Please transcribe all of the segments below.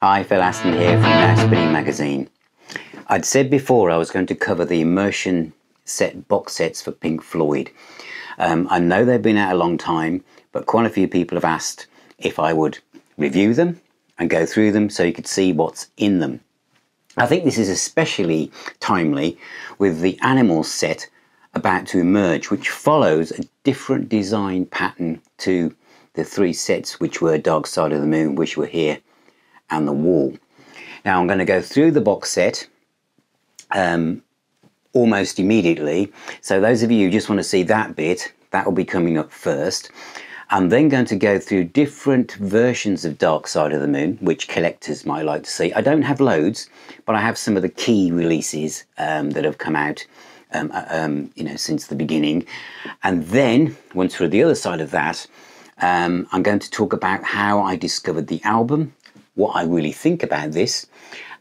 Hi, Phil Aston here from Now Spinning Magazine. I'd said before I was going to cover the Immersion set box sets for Pink Floyd. I know they've been out a long time, but quite a few people have asked if I would review them and go through them so you could see what's in them. I think this is especially timely with the Animals set about to emerge, which follows a different design pattern to the three sets which were Dark Side of the Moon, Wish You Were Here, and The Wall. Now I'm going to go through the box set almost immediately, so those of you who just want to see that bit, that will be coming up first. I'm then going to go through different versions of Dark Side of the Moon which collectors might like to see. I don't have loads, but I have some of the key releases that have come out since the beginning. And then once we're at the other side of that, I'm going to talk about how I discovered the album, what I really think about this,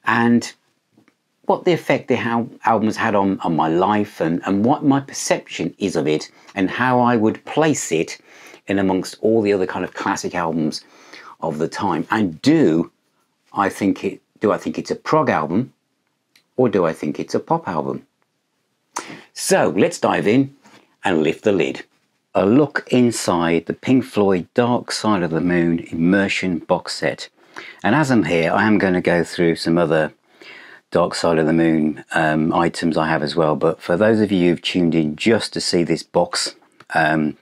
and what the effect the album's had on my life, and what my perception is of it, and how I would place it in amongst all the other kind of classic albums of the time. And do I think it's a prog album, or do I think it's a pop album? So let's dive in and lift the lid. A look inside the Pink Floyd Dark Side of the Moon Immersion Box Set. And as I'm here, I am going to go through some other Dark Side of the Moon items I have as well. But for those of you who've tuned in just to see this box, I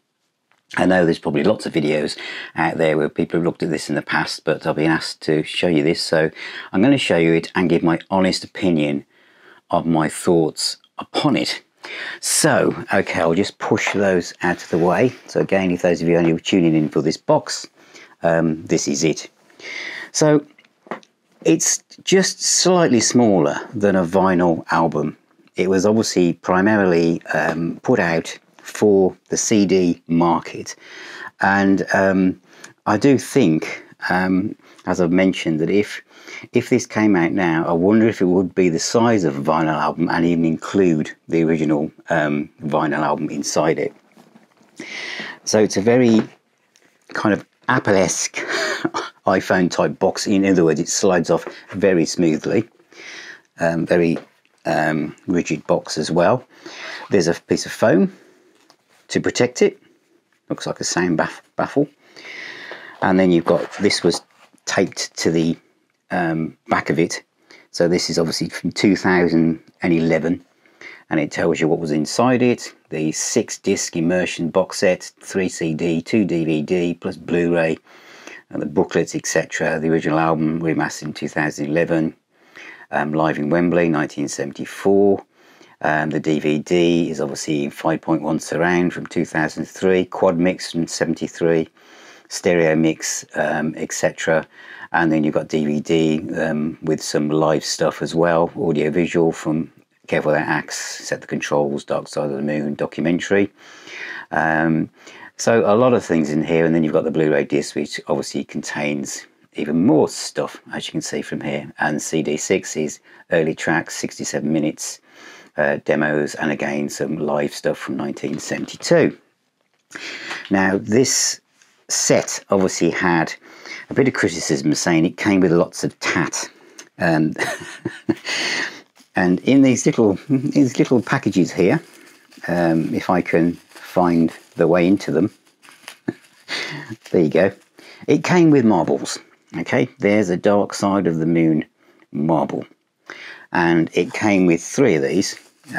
know there's probably lots of videos out there where people have looked at this in the past, but I've been asked to show you this. So I'm going to show you it and give my honest opinion of my thoughts upon it. So, okay, I'll just push those out of the way. So again, if those of you only were tuning in for this box, this is it. So it's just slightly smaller than a vinyl album. It was obviously primarily put out for the CD market, and I do think, as I've mentioned, that if this came out now, I wonder if it would be the size of a vinyl album and even include the original vinyl album inside it. So it's a very kind of Apple-esque iPhone type box. In other words, it slides off very smoothly. Very rigid box as well. There's a piece of foam to protect it. Looks like a sound baffle. And then you've got, this was taped to the back of it. So this is obviously from 2011, and it tells you what was inside it. The 6-disc Immersion Box Set, 3 CD, 2 DVD, plus Blu-ray, and the booklets, etc. The original album remastered in 2011, live in Wembley, 1974. The DVD is obviously 5.1 surround from 2003, quad mix from 73, stereo mix, etc. And then you've got DVD with some live stuff as well, audio visual from Careful Without Axe, Set the Controls, Dark Side of the Moon documentary. So a lot of things in here, and then you've got the Blu-ray disc, which obviously contains even more stuff, as you can see from here. And CD6 is early tracks, 67 minutes, demos, and again some live stuff from 1972. Now this set obviously had a bit of criticism, saying it came with lots of tat, and in these little packages here, if I can find the way into them, there you go, it came with marbles. Okay, there's a Dark Side of the Moon marble, and it came with 3 of these. Do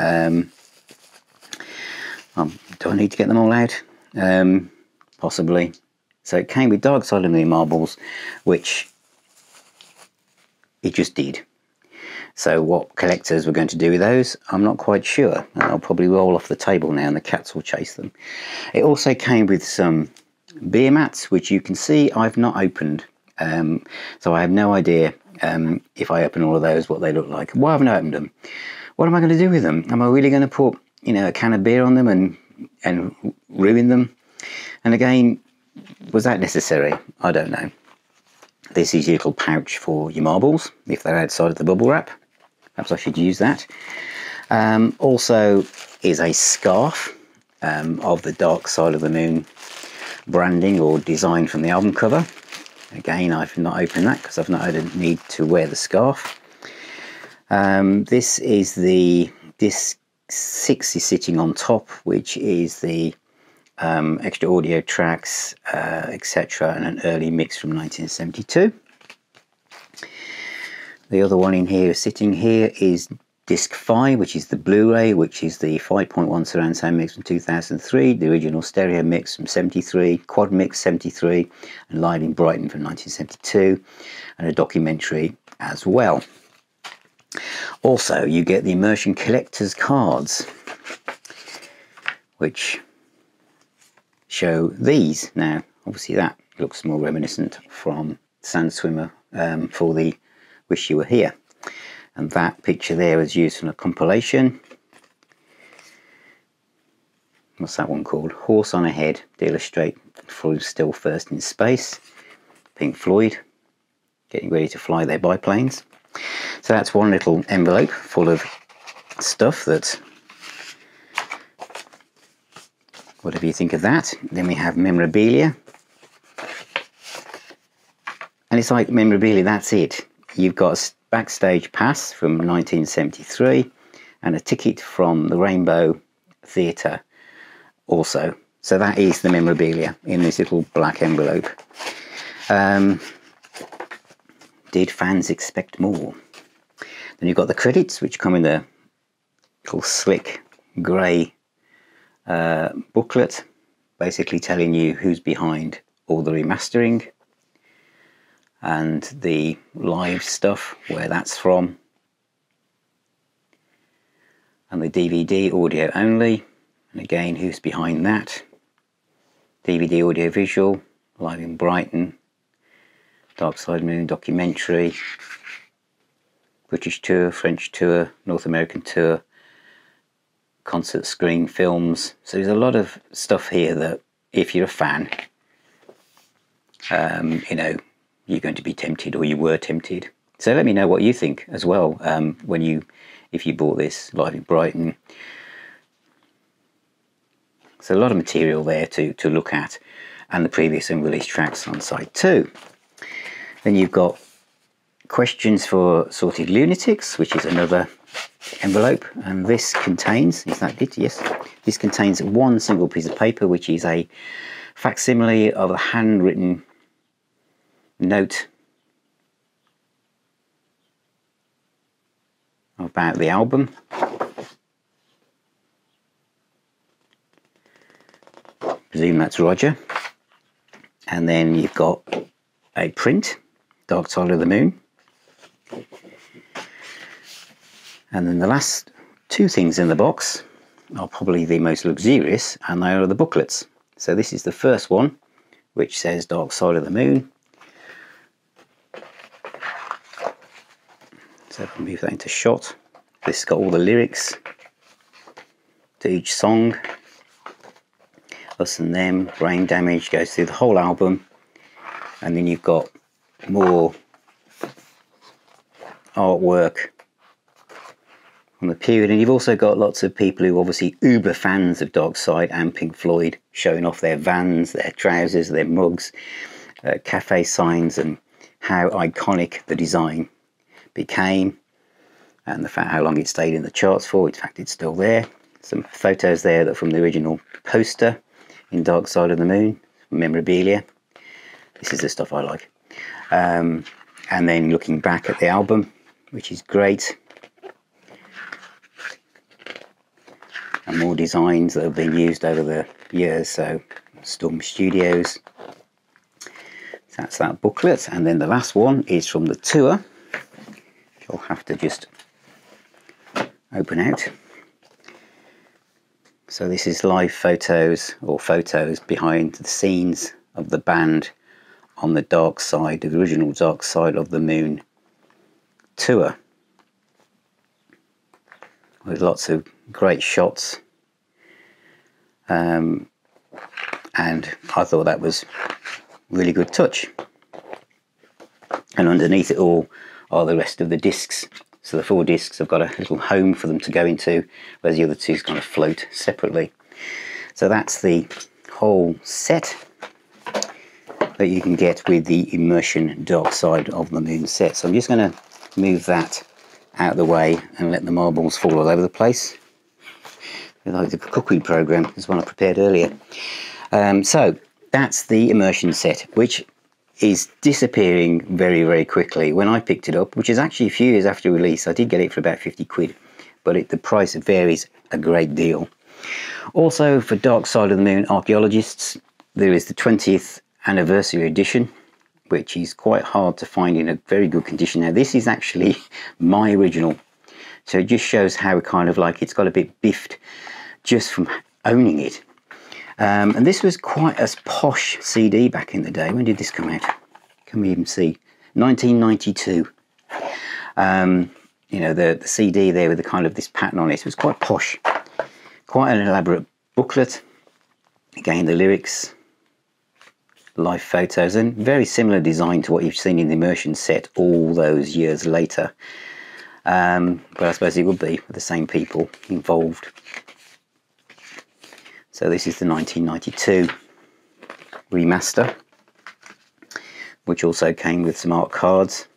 I need to get them all out? Possibly. So it came with Dark Side of the Moon marbles, which it just did. So what collectors were going to do with those, I'm not quite sure. I'll probably roll off the table now and the cats will chase them. It also came with some beer mats, which you can see I've not opened. So I have no idea if I open all of those what they look like. Why haven't I opened them? What am I going to do with them? Am I really going to put, a can of beer on them and ruin them? And again, was that necessary? I don't know. This is your little pouch for your marbles if they're outside of the bubble wrap. Perhaps I should use that. Also is a scarf of the Dark Side of the Moon branding or design from the album cover. Again, I've not opened that because I've not had a need to wear the scarf. This is the disc 6 is sitting on top, which is the extra audio tracks, etc., and an early mix from 1972. The other one in here sitting here is disc 5, which is the Blu-ray, which is the 5.1 surround sound mix from 2003, the original stereo mix from 73, quad mix 73, and live in Brighton from 1972, and a documentary as well. Also, you get the Immersion collector's cards, which show these. Now, obviously that looks more reminiscent from Sand Swimmer for the Wish You Were Here. And that picture there was used from a compilation. What's that one called? Horse on Ahead, to illustrate Floyd still first in space. Pink Floyd, getting ready to fly their biplanes. So that's one little envelope full of stuff that, whatever you think of that. Then we have memorabilia. And it's like memorabilia, that's it. You've got a backstage pass from 1973 and a ticket from the Rainbow Theatre also. So that is the memorabilia in this little black envelope. Did fans expect more? Then you've got the credits, which come in a little slick grey booklet, basically telling you who's behind all the remastering and the live stuff, where that's from, and the DVD audio only, and again who's behind that. DVD audio visual, live in Brighton, Dark Side Moon documentary, British tour, French tour, North American tour, concert screen films. So there's a lot of stuff here that if you're a fan, you know, you're going to be tempted, or you were tempted. So let me know what you think as well, if you bought this live in Brighton. So a lot of material there to look at, and the previous unreleased tracks on side 2. Then you've got questions for Sorted Lunatics, which is another envelope, and this contains, is that it? Yes. This contains one single piece of paper, which is a facsimile of a handwritten note about the album. Presume that's Roger. And then you've got a print, Dark Side of the Moon. And then the last two things in the box are probably the most luxurious, and they are the booklets. So this is the first one, which says Dark Side of the Moon. So if I move that into shot, this has got all the lyrics to each song. Us and Them, Brain Damage, goes through the whole album. And then you've got more artwork from the period. And you've also got lots of people who are obviously uber fans of Dark Side and Pink Floyd, showing off their Vans, their trousers, their mugs, cafe signs, and how iconic the design became, and the fact how long it stayed in the charts for. In fact, it's still there. Some photos there that from the original poster in Dark Side of the Moon, memorabilia. This is the stuff I like. And then looking back at the album, which is great, and more designs that have been used over the years. So Storm Studios. So that's that booklet. And then the last one is from the tour. I'll have to just open out. So this is live photos, or photos behind the scenes of the band on the Dark Side, the original Dark Side of the Moon tour, with lots of great shots. And I thought that was really good touch. And underneath it all are the rest of the discs. So the 4 discs have got a little home for them to go into, whereas the other 2 kind of float separately. So that's the whole set. that you can get with the Immersion Dark Side of the Moon set. So I'm just going to move that out of the way and let the marbles fall all over the place. Like the cookery program, this one I prepared earlier. So that's the Immersion set, which is disappearing very, very quickly. When I picked it up, which is actually a few years after release, I did get it for about 50 quid, but the price varies a great deal. Also, for Dark Side of the Moon archaeologists, there is the 20th anniversary edition, which is quite hard to find in a very good condition. Now, this is actually my original, so it just shows how kind of like it's got a bit biffed just from owning it. And this was quite a posh CD back in the day. When did this come out? Can we even see? 1992. You know, the CD there with the kind of this pattern on it was quite posh. Quite an elaborate booklet. Again, the lyrics, live photos, and very similar design to what you've seen in the Immersion set all those years later. But I suppose it would be with the same people involved. So this is the 1992 remaster, which also came with some art cards.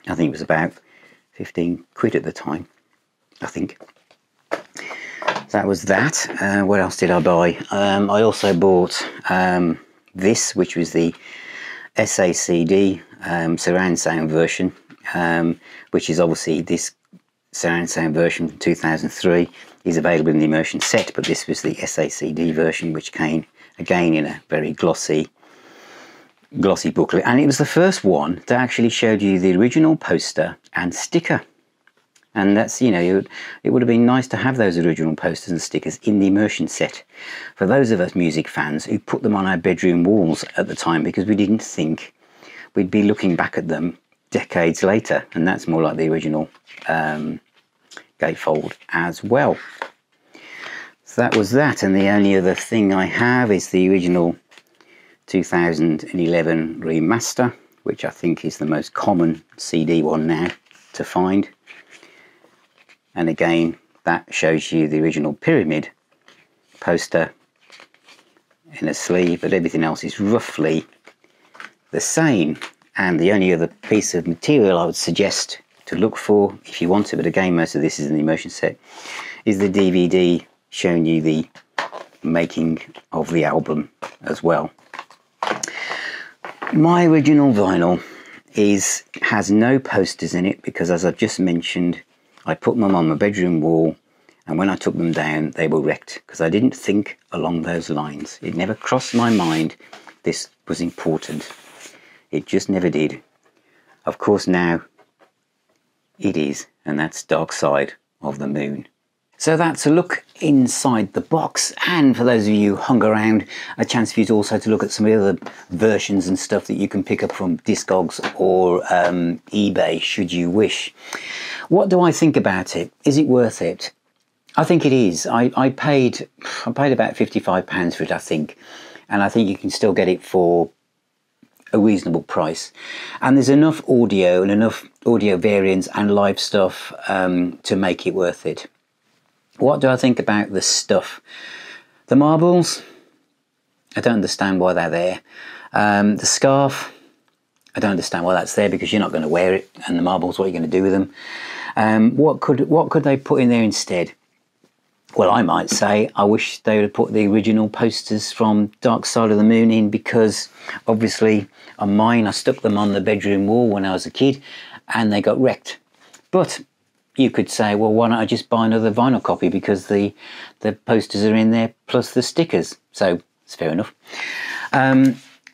I think it was about 15 quid at the time, I think. That was that. What else did I buy? I also bought this, which was the SACD surround sound version, which is obviously this surround sound version from 2003 is available in the Immersion set, but this was the SACD version, which came again in a very glossy booklet, and it was the first one that actually showed you the original poster and sticker. And that's, you know, it would have been nice to have those original posters and stickers in the Immersion set for those of us music fans who put them on our bedroom walls at the time, because we didn't think we'd be looking back at them decades later. And that's more like the original gatefold as well. So that was that, and the only other thing I have is the original 2011 remaster, which I think is the most common CD one now to find. And again, that shows you the original pyramid poster in a sleeve, but everything else is roughly the same. And the only other piece of material I would suggest to look for, if you want to, but again most of this is in the Immersion set, is the DVD showing you the making of the album as well. My original vinyl has no posters in it because, as I've just mentioned, I put them on my bedroom wall, and when I took them down they were wrecked because I didn't think along those lines. It never crossed my mind this was important. It just never did. Of course now it is, and that's Dark Side of the Moon. So that's a look inside the box, and for those of you who hung around, a chance for you to also to look at some of the other versions and stuff that you can pick up from Discogs or eBay should you wish. What do I think about it? Is it worth it? I think it is. I paid about £55 for it, I think, and I think you can still get it for a reasonable price, and there's enough audio and enough audio variants and live stuff to make it worth it. What do I think about the stuff? The marbles, I don't understand why they're there. The scarf, I don't understand why that's there, because you're not going to wear it, and the marbles, what are you going to do with them? What could they put in there instead? Well, I might say I wish they would have put the original posters from Dark Side of the Moon in, because obviously on mine I stuck them on the bedroom wall when I was a kid and they got wrecked. But you could say, well, why don't I just buy another vinyl copy, because the posters are in there plus the stickers. So it's fair enough.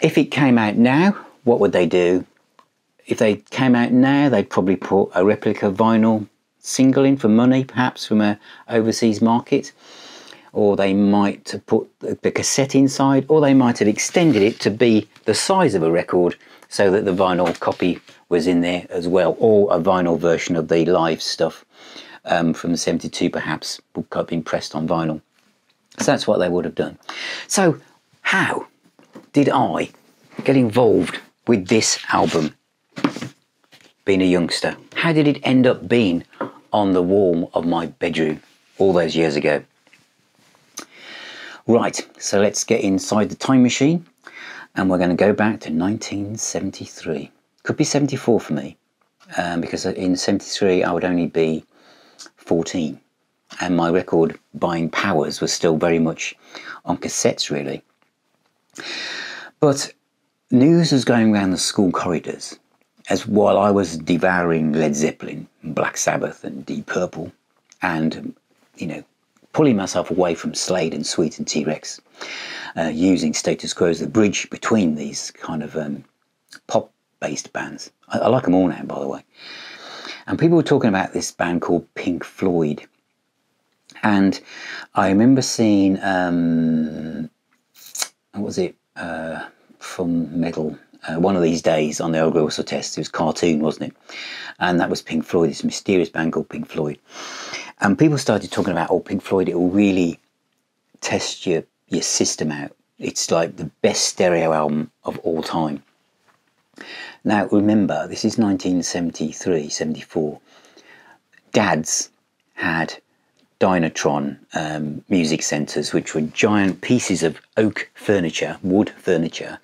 If it came out now, what would they do? If they came out now, they'd probably put a replica vinyl single in for money, perhaps from a overseas market, or they might have put the cassette inside, or they might have extended it to be the size of a record so that the vinyl copy was in there as well, or a vinyl version of the live stuff from the 72 perhaps would have been pressed on vinyl. So that's what they would have done. So how did I get involved with this album being a youngster? How did it end up being on the wall of my bedroom all those years ago? Right, so let's get inside the time machine And we're going to go back to 1973. Could be 74 for me, because in 73 I would only be 14. And my record buying powers was still very much on cassettes, really. But news was going around the school corridors as while I was devouring Led Zeppelin, Black Sabbath and Deep Purple, and, you know, pulling myself away from Slade and Sweet and T-Rex, using Status Quo as the bridge between these kind of pop-based bands. I like them all now, by the way. And people were talking about this band called Pink Floyd. And I remember seeing, what was it, from Metal, one of these days on the Old Wilson test. It was a cartoon, wasn't it? And that was Pink Floyd, this mysterious band called Pink Floyd. And people started talking about, oh, Pink Floyd, it will really test your system out. It's like the best stereo album of all time. Now, remember, this is 1973, 74. Dads had Dynatron music centres, which were giant pieces of oak furniture, wood furniture,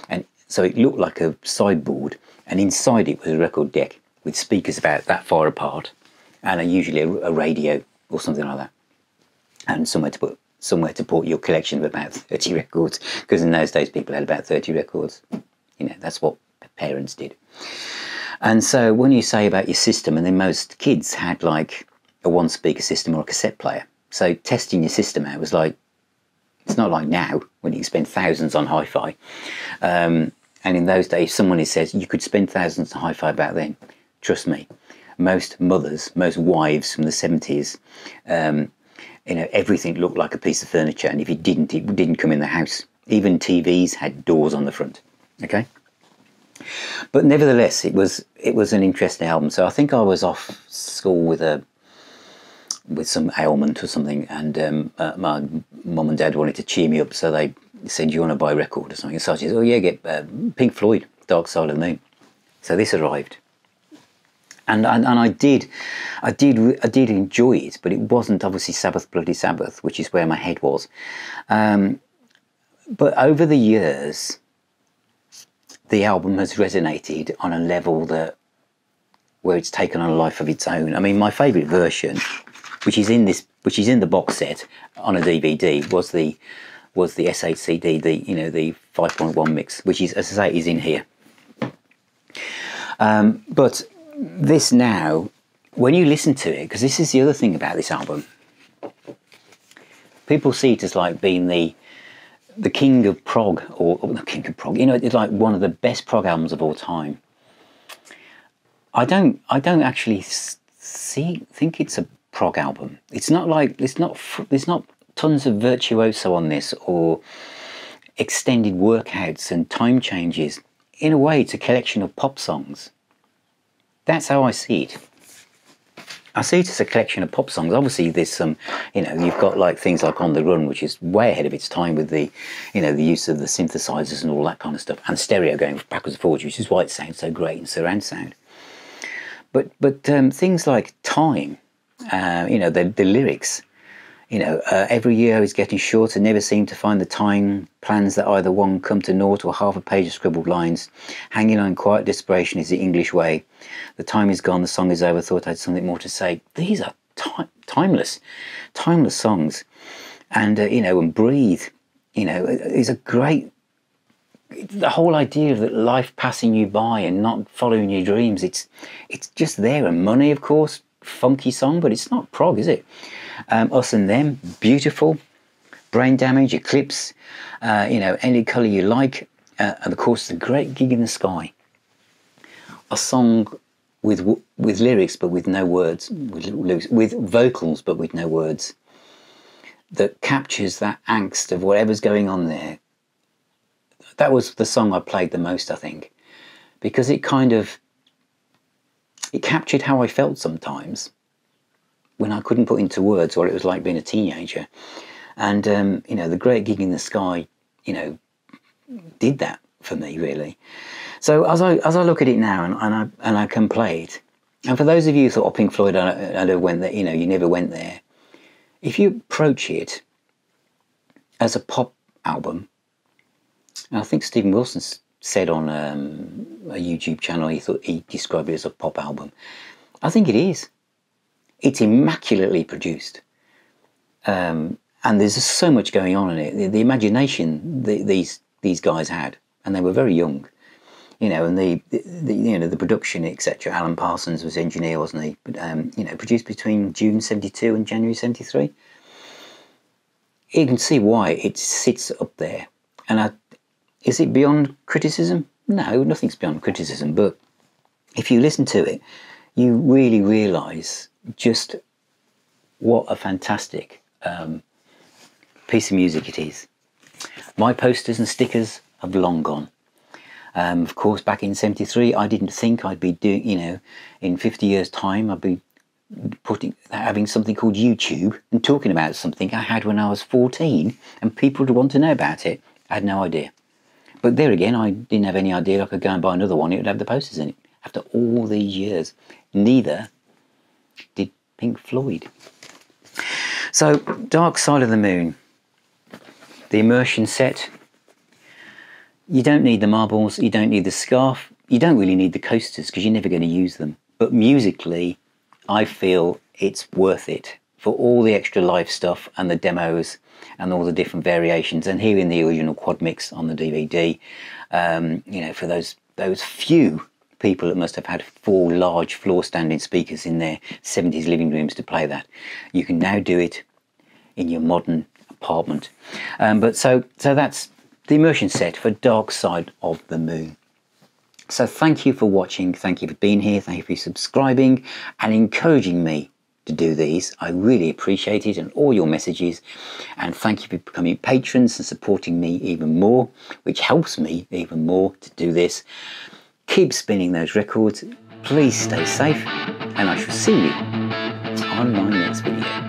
and so it looked like a sideboard, and inside it was a record deck with speakers about that far apart, and usually a radio or something like that, and somewhere to put your collection of about 30 records, because in those days people had about 30 records. You know, that's what parents did. And so when you say about your system, and then most kids had like a one speaker system or a cassette player, so testing your system out was like, it's not like now when you spend thousands on hi-fi, and in those days someone says you could spend thousands on hi-fi back then. Trust me, most mothers, most wives from the 70s, you know, everything looked like a piece of furniture, and if it didn't come in the house. Even TVs had doors on the front. Okay. But nevertheless, it was an interesting album. So I think I was off school with some ailment or something, and my mum and dad wanted to cheer me up, so they said, "Do you want to buy a record or something?" So I said, "Oh yeah, get Pink Floyd, Dark Side of the Moon." So this arrived, and I did enjoy it, but it wasn't obviously Sabbath Bloody Sabbath, which is where my head was. But over the years, the album has resonated on a level where it's taken on a life of its own. I mean, my favourite version, which is in the box set on a DVD, was the S8CD, the 5.1 mix, which is, as I say, is in here. But this now, when you listen to it, because this is the other thing about this album, people see it as like being the king of prog, or the king of prog. You know, it's like one of the best prog albums of all time. I don't actually think it's a prog album. It's not like there's not tons of virtuoso on this, or extended workouts and time changes. In a way, it's a collection of pop songs. That's how I see it. I see it as a collection of pop songs. Obviously, there's some, you know, you've got like things like On the Run, which is way ahead of its time with the, you know, the use of the synthesizers and all that kind of stuff, and stereo going backwards and forwards, which is why it sounds so great, and surround sound. But things like Time, you know, the lyrics, you know, every year is getting shorter, never seem to find the time, plans that either one come to naught, or half a page of scribbled lines, hanging on quiet desperation is the English way, the time is gone, the song is over, thought I had something more to say. These are timeless songs. And, you know, and Breathe, you know, is a great, the whole idea of that life passing you by and not following your dreams, it's just there. And Money, of course, funky song, but it's not prog, is it? Us and Them, beautiful. Brain Damage, Eclipse, you know, Any Colour You Like, and of course The Great Gig in the Sky, a song with lyrics but with no words, with vocals but with no words, that captures that angst of whatever's going on there. That was the song I played the most, I think, because it captured how I felt sometimes when I couldn't put into words what it was like being a teenager. And, you know, The Great Gig in the Sky, you know, did that for me, really. So as I look at it now and I can play it, and for those of you who thought, oh, Pink Floyd, I never went there, you know, you never went there. If you approach it as a pop album, And I think Stephen Wilson said on a YouTube channel, he described it as a pop album. I think it is. It's immaculately produced. And there's just so much going on in it. The imagination these guys had, and they were very young, you know, and the production, etc. Alan Parsons was engineer, wasn't he? But you know, produced between June '72 and January '73. You can see why it sits up there. And is it beyond criticism? No, nothing's beyond criticism. But if you listen to it, you really realise just what a fantastic piece of music it is. My posters and stickers have long gone. Of course, back in '73, I didn't think I'd be doing, you know, in 50 years' time, I'd be having something called YouTube and talking about something I had when I was 14, and people would want to know about it. I had no idea. But there again, I didn't have any idea I could go and buy another one. It would have the posters in it. After all these years, neither did Pink Floyd. So, Dark Side of the Moon, the immersion set. You don't need the marbles, you don't need the scarf, you don't really need the coasters because you're never going to use them. But musically, I feel it's worth it for all the extra live stuff and the demos and all the different variations. And hearing the original quad mix on the DVD, you know, for those few people that must have had 4 large floor standing speakers in their 70s living rooms to play that, you can now do it in your modern apartment. But so that's the immersion set for Dark Side of the Moon. So thank you for watching, thank you for being here, thank you for subscribing and encouraging me to do these. I really appreciate it and all your messages, and thank you for becoming patrons and supporting me even more, which helps me even more to do this. Keep spinning those records, please stay safe, and I shall see you on my next video.